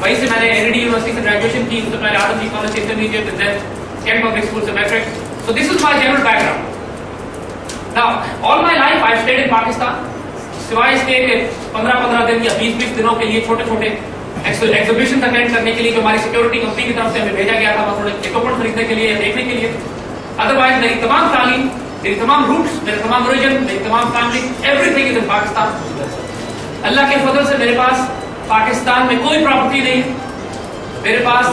वहीं से मैंने एनडी यूनिवर्सिटी से ग्रेजुएशन की, उससे पहले आदमजी कॉलेज से intermediate, then Cantt public school से matric. So this is my general background. Now all my life I stayed in Pakistan. सिवाय इसके 15-15 दिन या 20-20 दिनों के लिए छोटे छोटे एग्जीबिशन अटेंड करने के लिए जो हमारी सिक्योरिटी कंपनी की तरफ से हमें भेजा गया था, थोड़े इक्विपमेंट खरीदने के लिए या देखने के लिए. अदरवाइज मेरी तमाम तालीम, मेरी तमाम रूट्स, मेरे तमाम ओरिजिन, मेरी तमाम family, everything is in Pakistan. Allah के फजल से मेरे पास पाकिस्तान में कोई प्रॉपर्टी नहीं है, मेरे पास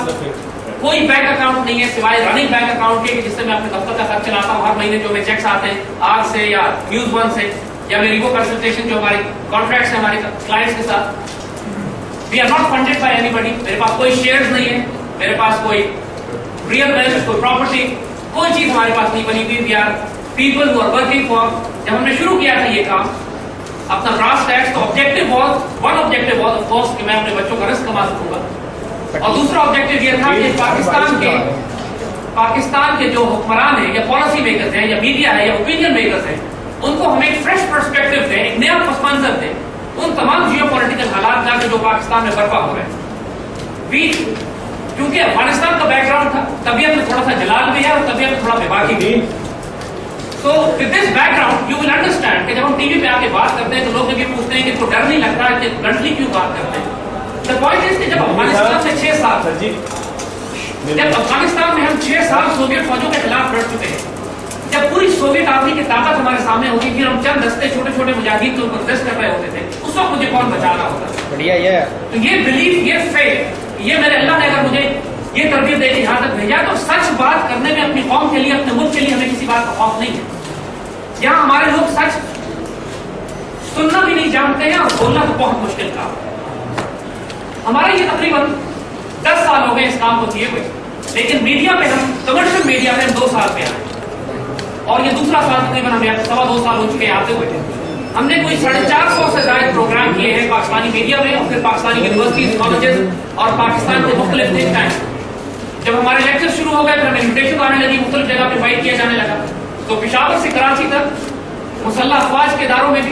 कोई बैंक अकाउंट नहीं है सिवाय रनिंग बैंक अकाउंट के, जिससे मैं अपने दफ्तर का खर्च चलाता हूँ. हर महीने जो मेरे चेक्स आते हैं आग से या न्यूज वन से या मेरी वो कंसल्टेशन जो हमारी कॉन्ट्रैक्ट्स है हमारे क्लाइंट्स के साथ. We are not funded by anybody. मेरे पास कोई शेयर्स नहीं है, मेरे पास कोई रियल वेल्थ, कोई प्रॉपर्टी, कोई चीज हमारे पास नहीं बनी हुई. We are people who are working for. जब हमने शुरू किया था ये काम अपना ब्रास टैक्स, तो objective one objective was of course कि मैं अपने बच्चों का रिस्क कमा सकूंगा, और दूसरा ऑब्जेक्टिव ये था कि पाकिस्तान के जो हुक्मरान हैं या पॉलिसी मेकर्स हैं या मीडिया है या ओपिनियन मेकर्स हैं, उनको हम एक फ्रेश पर्सपेक्टिव दें, एक नया पस मंजर दें उन तमाम जियोपॉलिटिकल हालात जाके जो पाकिस्तान में बर्पा हो रहे हैं. क्योंकि अफगानिस्तान का बैकग्राउंड था, तबीयत में थोड़ा सा जलाल भी है और तबीयत में थोड़ा बेबाकी भी. So with this background you will understand कि जब हम टीवी पे आके बात करते हैं तो लोग ये पूछते हैं कि तो डर नहीं लगता है, ब्लंटली क्यों बात करते हैं. The point is कि जब अफगानिस्तान से 6 साल जब अफगानिस्तान में हम 6 साल सोवियत फौजों के खिलाफ लड़ चुके हैं, जब पूरी सोवियत आर्मी की ताकत हमारे सामने होगी, फिर हम चंद दस्ते छोटे छोटे मुजाहिदीन को प्रोटेस्ट कर रहे होते थे, उस वक्त मुझे कौन बचा रहा होता. बढ़िया. ये तो ये बिलीफ, ये फेथ, ये मेरे अल्लाह ने अगर मुझे ये तरबियत देकर यहाँ तक भेजा तो सच बात करने में अपनी कौम के लिए, अपने मुल्क के लिए हमें किसी बात का खौफ नहीं है. यहाँ हमारे लोग सच सुनना भी नहीं जानते हैं और बोलना तो बहुत मुश्किल काम है. हमारा ये तकरीबन 10 साल हो गए इस काम को किए हुए, लेकिन मीडिया में हम कमर्शियल मीडिया में 2 साल पे आए और ये दूसरा साल तकरीबन हमें 2.25 साल हो चुके आते हुए. हमने कोई 450 से ज्यादा प्रोग्राम किए हैं पाकिस्तानी मीडिया में और फिर पाकिस्तानी यूनिवर्सिटीज, कॉलेजेस और पाकिस्तान के मुख्तलिफ थिंक टैंक्स. जब हमारे लेक्चर शुरू हो गए फिर हमें इन्विटेशन आने लगी, मुख्तलिफ जगह पे फाइट किया जाने लगा. तो पेशावर से कराची तक मुसल्लह अफवाज के इदारों में भी,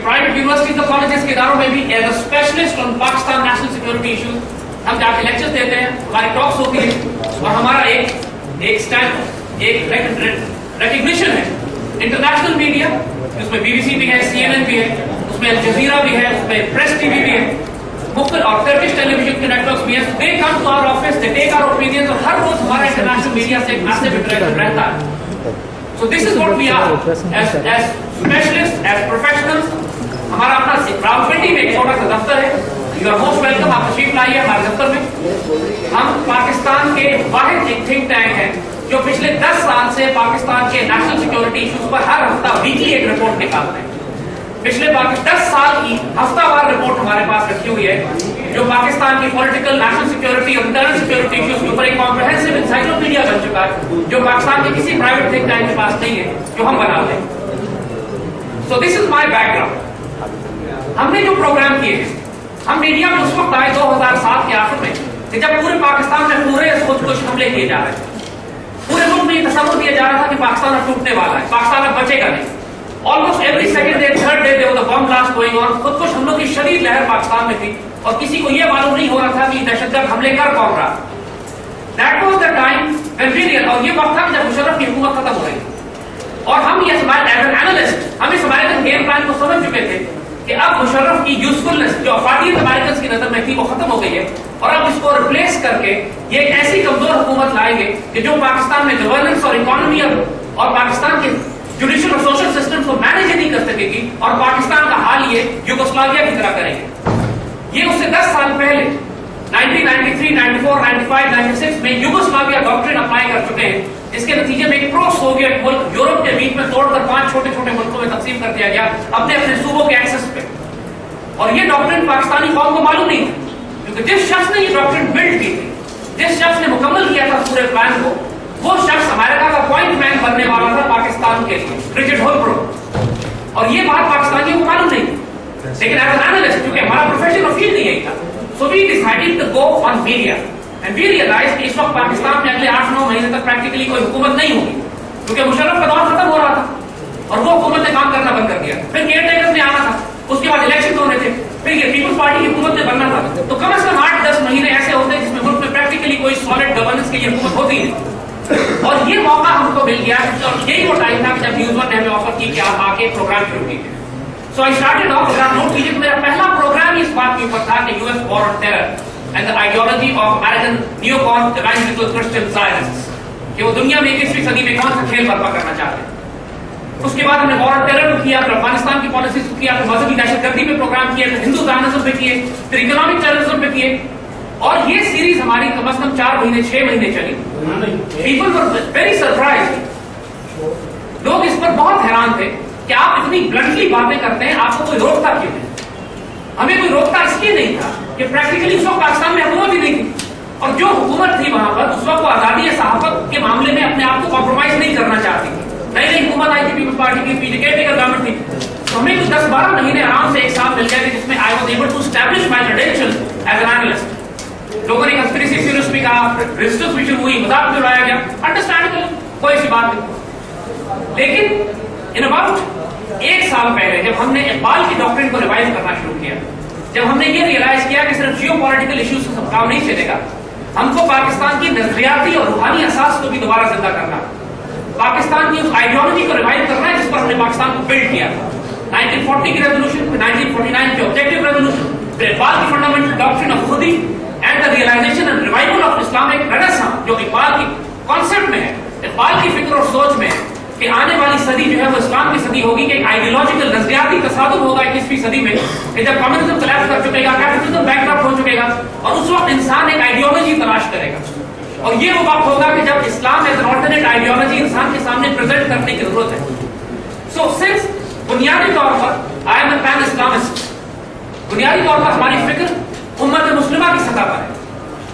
प्राइवेट यूनिवर्सिटीज और कॉलेजेस के इदारों में भी as a specialist on Pakistan national security issues हम जाके लेक्चर्स देते हैं, हमारी टॉक्स होती है और हमारा एक स्टैंड, एक रिकग्निशन है. इंटरनेशनल मीडिया उसमें BBC भी है, CNN भी है, उसमें अल जजीरा भी है, उसमें प्रेस TV भी है, मुख्तलिफ और टर्किश टेलीविजन के नेटवर्क्स भी है. They come to our office, they take our opinions और हर रोज हमारा इंटरनेशनल मीडिया से एक मैसिव इंटरेक्शन रहता है. So this is what we are as specialists, as professionals. हमारा अपना रावलपिंडी में एक छोटा सा दफ्तर है. You are most welcome. आप तशरीफ लाइए हमारे दफ्तर में. हम पाकिस्तान के वाहिद एक थिंक टैंक है जो पिछले 10 साल से पाकिस्तान के नेशनल सिक्योरिटी इश्यूज पर हर हफ्ता वीकली एक रिपोर्ट निकालते हैं. पिछले 10 साल की हफ्तावार रिपोर्ट हमारे पास रखी हुई है जो पाकिस्तान की पॉलिटिकल, नेशनल सिक्योरिटी और इंटरनल सिक्योरिटी इश्यूज के ऊपर एक कॉम्प्रिहेंसिव एनसाइक्लोपीडिया बन चुका है जो पाकिस्तान के किसी प्राइवेट थिंक टैंक के पास नहीं है, जो हम बनाते हैं. So this is my background. हमने जो प्रोग्राम किए हैं, हम मीडिया में उस वक्त आए 2007 के आखिर में कि जब पूरे पाकिस्तान में पूरे कुछ हमले किए जा रहे थे. पूरे मुल्क में तस्वुर दिया जा रहा था कि पाकिस्तान अब टूटने वाला है, पाकिस्तान अब बचेगा नहीं. Almost every second day, third day there was a bomb blast going on. खुद कुछ हमलों की शदीद लहर पाकिस्तान में थी और किसी को यह मालूम नहीं हो रहा था कि दहशतगर्द हमले कर कौन रहा. That was the time when V real, और ये वक्त था जब मुशर्रफ की हुकूमत खत्म हो रही थी और हम ये एज एन एनालिस्ट हम इस अमेरिकन गेम प्लान को समझ चुके थे कि अब मुशर्रफ की यूजफुलनेस जो अफादियत अमेरिकन की नजर में थी वो खत्म हो गई है और अब इसको रिप्लेस करके ये एक ऐसी कमजोर हुकूमत लाएंगे कि जो पाकिस्तान में गवर्नेंस और इकोनॉमी और पाकिस्तान के जुडिशियल और सोशल सिस्टम को मैनेज नहीं कर सकेगी और पाकिस्तान का हाल ये यूगोस्लाविया की तरह करेंगे. ये उससे 10 साल पहले 1993, 94, 95, 96 में यूगोस्लाविया डॉक्ट्रिन अप्लाई कर चुके हैं, जिसके नतीजे में एक प्रो सोवियत मुल्क यूरोप के बीच में तोड़कर 5 छोटे छोटे मुल्कों में तकसीम कर दिया गया अपने अपने सूबों के एक्सेस पे. और ये डॉक्ट्रिन पाकिस्तानी कौम को मालूम नहीं थी, क्योंकि जिस शख्स ने ये डॉक्ट्रिन बिल्ड की थी, जिस शख्स ने मुकम्मल किया था पूरे प्लान को, वो शख्स अमेरिका का पॉइंट मैन बनने वाला था पाकिस्तान के लिए, रिचर्ड होलब्रूक. और ये बात पाकिस्तानियों को मालूम नहीं थी, लेकिन एज एन एनालिस्ट, क्योंकि हमारा प्रोफेशन और फील्ड यही था, so we decided to go on media and we realise कि इस वक्त पाकिस्तान में अगले 8-9 महीने तक प्रैक्टिकली कोई हुकूमत नहीं होगी, क्योंकि मुशर्रफ का दौर खत्म हो रहा था और वो हुकूमत ने काम करना बंद कर दिया. फिर केयर टेकर्स ने आना था, उसके बाद इलेक्शन होने थे, फिर ये पीपल्स पार्टी की हुकूमत ने बनना था. तो कम से कम 8-10 महीने So I started off, अगर आप नोट कीजिए तो मेरा पहला प्रोग्राम इस बात के ऊपर था कि US war on terror and the ideology of American neocon evangelical Christian Zionists, कि वो दुनिया में 21वीं सदी में कौन सा खेल बर्पा करना चाहते हैं। उसके बाद हमने वॉर ऑन टेरर किया, फिर अफगानिस्तान की पॉलिसीज को किया, फिर मजहबी दहशतगर्दी पे प्रोग्राम किया, फिर हिंदू ज़ायनिज़्म पे किए, फिर इकोनॉमिक टेररिज्म पे किए, और ये सीरीज हमारी कम से कम 4 महीने 6 महीने चली। पीपल वर वेरी सरप्राइज्ड, लोग इस पर बहुत हैरान थे कि आप इतनी ब्लंटली बातें करते हैं, आपको कोई रोकता क्यों नहीं? हमें कोई रोकता इसलिए नहीं था कि प्रैक्टिकली उस वक्त पाकिस्तान में हुकूमत ही नहीं थी, और जो हुकूमत थी वहां पर उस वक्त वो आजादी सहाफत के मामले में अपने आप को कॉम्प्रोमाइज नहीं करना चाहती थी। नई नई हुकूमत आई थी, पीपल्स पार्टी की, पीडीके का गवर्नमेंट थी, तो हमें कुछ 10-12 महीने आराम से एक साल मिल गए थे जिसमें I was able to establish my credentials as an analyst. लोगों ने कंस्पिरेसी थ्योरिस्ट भी कहा, रजिस्टर्स भी शुरू हुई, मजाक भी उड़ाया गया, अंडरस्टैंडेबल, कोई सी बात नहीं। लेकिन इन अबाउट 1 साल पहले जब हमने इकबाल की डॉक्ट्रिन को रिवाइज करना शुरू किया, जब हमने ये रियलाइज किया कि सिर्फ जियो पॉलिटिकल इश्यूज से सब काम नहीं चलेगा, हमको पाकिस्तान की नजरियाती और रूहानी असास को भी दोबारा जिंदा करना, पाकिस्तान की उस आइडियोलॉजी को रिवाइव करना है जिस पर हमने पाकिस्तान को बिल्ड किया था। 1940 की रेजोल्यूशन, 1949 के ऑब्जेक्टिव रेजोल्यूशन, फिर इकबाल की फंडामेंटल डॉक्ट्रिन ऑफ खुदी and the realisation and revival of Islamic renaissance, जो इकबाल की कॉन्सेप्ट में है, इकबाल की फिक्र और सोच में है कि आने वाली सदी जो है वो इस्लाम की सदी होगी, कि एक आइडियोलॉजिकल नजरियाती तसादुम होगा 21वीं सदी में, कि जब कम्युनिज्म कोलैप्स कर चुकेगा, कैपिटलिज्म बैंकरप्ट हो चुकेगा, और उस वक्त इंसान एक आइडियोलॉजी तलाश करेगा, और ये वो वक्त होगा कि जब इस्लाम एज एन ऑल्टरनेट आइडियोलॉजी इंसान के सामने प्रेजेंट करने की जरूरत है। सो सिंस बुनियादी तौर पर I am a pan Islamist, बुनियादी तौर पर हमारी फिक्र उम्मत मुस्लिमा की सतह पर है,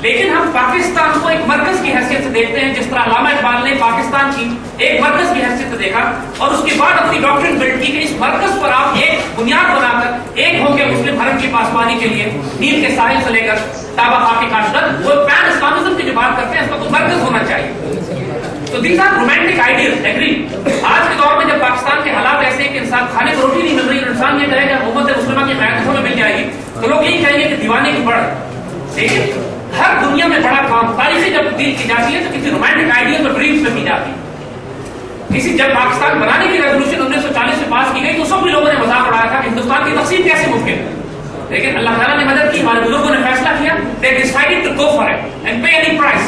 लेकिन हम पाकिस्तान को एक मरकज की हैसियत से देखते हैं, जिस तरह अल्लामा इकबाल ने पाकिस्तान की एक मरकज की हैसियत से देखा, और उसके बाद अपनी डॉक्ट्रिन बिल्ड की कि इस मरकज पर आप एक बुनियाद बनाकर एक होंगे मुस्लिम भारत की पासवानी के लिए, नील के साहिल से लेकर ताबा खाकी काशदत, वो पैन इस्लामिज्म की जो बात करते हैं, इसका कोई मरकज होना चाहिए। तो these are romantic ideal, agree. आज के दौर में जब पाकिस्तान के हालात ऐसे हैं कि इंसान खाने को रोटी नहीं मिल रही, इंसान ये कहेगा उम्मत मुस्लिमा की क़यादत में मिल जाएगी, तो लोग यही कहेंगे कि दीवाने की बढ़। लेकिन हर दुनिया में बड़ा काम तारीखें जब तब्दील की जाती है तो किसी रोमांटिक आइडियल और ड्रीम्स में की जाती है। किसी जब पाकिस्तान बनाने की रेजोल्यूशन 1940 में पास की गई तो सब भी लोगों ने मजाक उड़ाया था कि हिंदुस्तान की तकसीम कैसे मुमकिन है, लेकिन अल्लाह ताला ने मदद की, हमारे बुजुर्गों ने फैसला किया, they decided to go for it and pay any price।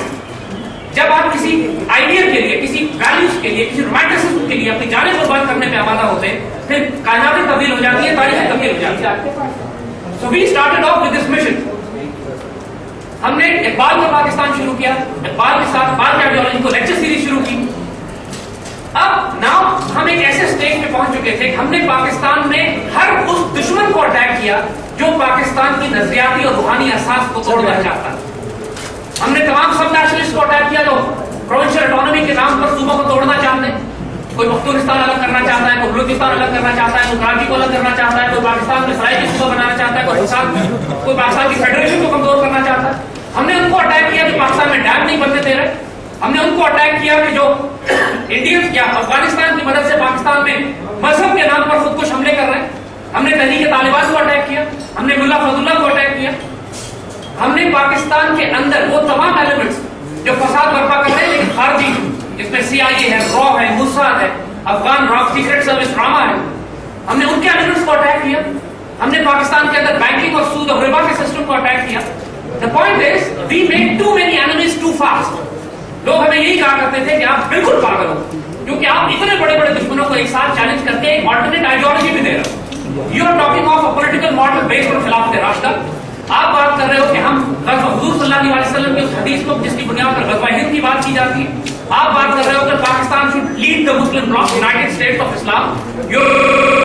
जब आप किसी आइडियल के लिए, किसी वैल्यूज के लिए, किसी रोमांटिसिज्म के लिए अपनी जान कुर्बान करने पे आमादा होते हैं, फिर कायनातें तब्दील हो जाती है, तारीखें तब्दील हो जाती है। So we started off with this mission। हमने इकबाल का पाकिस्तान शुरू किया, इकबाल के साथ इकबाल की आइडियोलॉजी को लेक्चर सीरीज शुरू की। अब नाउ हम एक ऐसे स्टेज पे पहुंच चुके थे, हमने पाकिस्तान में हर उस दुश्मन को अटैक किया जो पाकिस्तान की नजरियाती और रूहानी असास को तोड़ना चाहता है। हमने तमाम सब नेशनलिस्ट को अटैक किया जो प्रोविंशियल ऑटोनॉमी के नाम पर सूबों को तोड़ना चाहते हैं। कोई पख्तूनिस्तान अलग करना चाहता है, कोई बलूचिस्तान अलग करना चाहता है, कोई कराची को अलग करना चाहता है, कोई पाकिस्तान में सराय की सूबा बनाना चाहता है, कोई पाकिस्तान की फेडरेशन को कमजोर करना चाहता है। हमने उनको अटैक किया जो पाकिस्तान में डैम नहीं बनने दे रहे। हमने उनको अटैक किया कि जो इंडियंस क्या अफगानिस्तान की मदद से पाकिस्तान में मजहब के नाम पर खुदकुश हमले कर रहे हैं। हमने तहरीक तालिबान को अटैक किया, हमने मुल्ला फजलुल्लाह को अटैक किया। हमने पाकिस्तान के अंदर वो तमाम एलिमेंट्स जो फसाद बर्पा कर रहे हैं लेकिन खारजी, जिसमें CIA है, रॉ है, मुसाद है, Afghan rock secret service drama है, हमने उनके एलिमेंट्स को अटैक किया। हमने पाकिस्तान के अंदर बैंकिंग और सूद और रिबा के सिस्टम को अटैक किया। The point is, we make too many enemies too fast। लोग हमें यही कहा करते थे कि आप बिल्कुल पागल हो, क्योंकि आप इतने बड़े बड़े दुश्मनों को एक साथ चैलेंज करके एक ऑल्टरनेट आइडियोलॉजी भी दे रहे हो। You are talking of a political model based on खिलाफत राशिदा। आप बात कर रहे हो कि हम हुजूर सल्लल्लाहु अलैहि वसल्लम की उस हदीस को जिसकी बुनियाद पर ग़ज़वा हिंद की बात की जाती है। आप बात कर रहे हो कि Pakistan should lead the Muslim block United states of Islam.